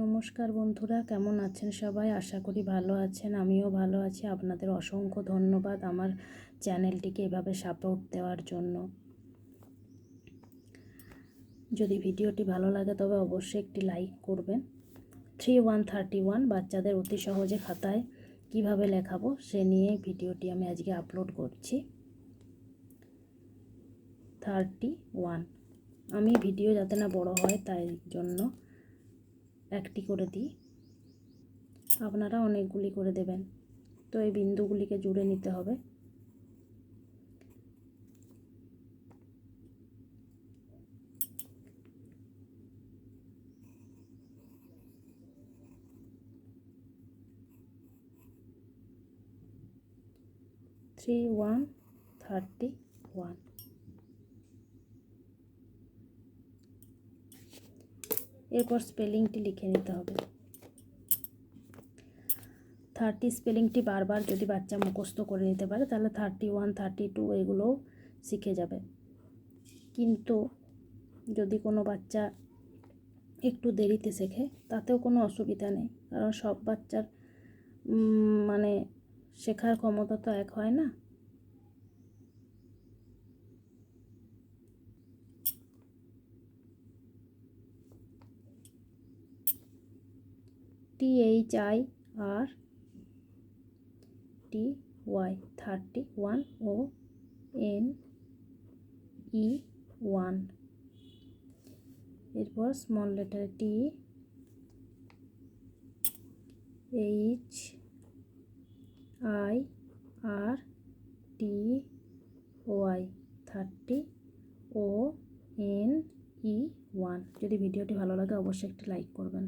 নমস্কার বন্ধুরা, কেমন আছেন সবাই? আশা করি ভালো আছেন। আমিও ভালো আছি। আপনাদের অসংখ্য ধন্যবাদ আমার চ্যানেলটিকে এভাবে সাপোর্ট দেওয়ার জন্য। যদি ভিডিওটি ভালো লাগে তবে অবশ্যই একটি লাইক করবেন। 3131 বাচ্চাদের অতি সহজে খাতায় কিভাবে লেখাবো সে নিয়ে ভিডিওটি আমি আজকে আপলোড করছি। 31 আমি ভিডিও যাতে না বড় হয় তাই জন্য একটি করে দিই, আপনারা অনেকগুলি করে দেবেন। তো এই বিন্দুগুলিকে জুড়ে নিতে হবে। থ্রি ওয়ান 31 এরপর স্পেলিংটি লিখে নিতে হবে। 30 স্পেলিংটি বারবার যদি বাচ্চা মুখস্থ করে নিতে পারে তাহলে 31 32 এগুলোও শিখে যাবে। কিন্তু যদি কোনো বাচ্চা একটু দেরিতে শেখে তাতেও কোনো অসুবিধা নেই, কারণ সব বাচ্চার মানে শেখার ক্ষমতা তো এক হয় না। THIRTY 31 ও NE1। এরপর স্মল লেটার THIRTY 30 ONE1। যদি ভিডিওটি ভালো লাগে অবশ্যই একটি লাইক করবেন।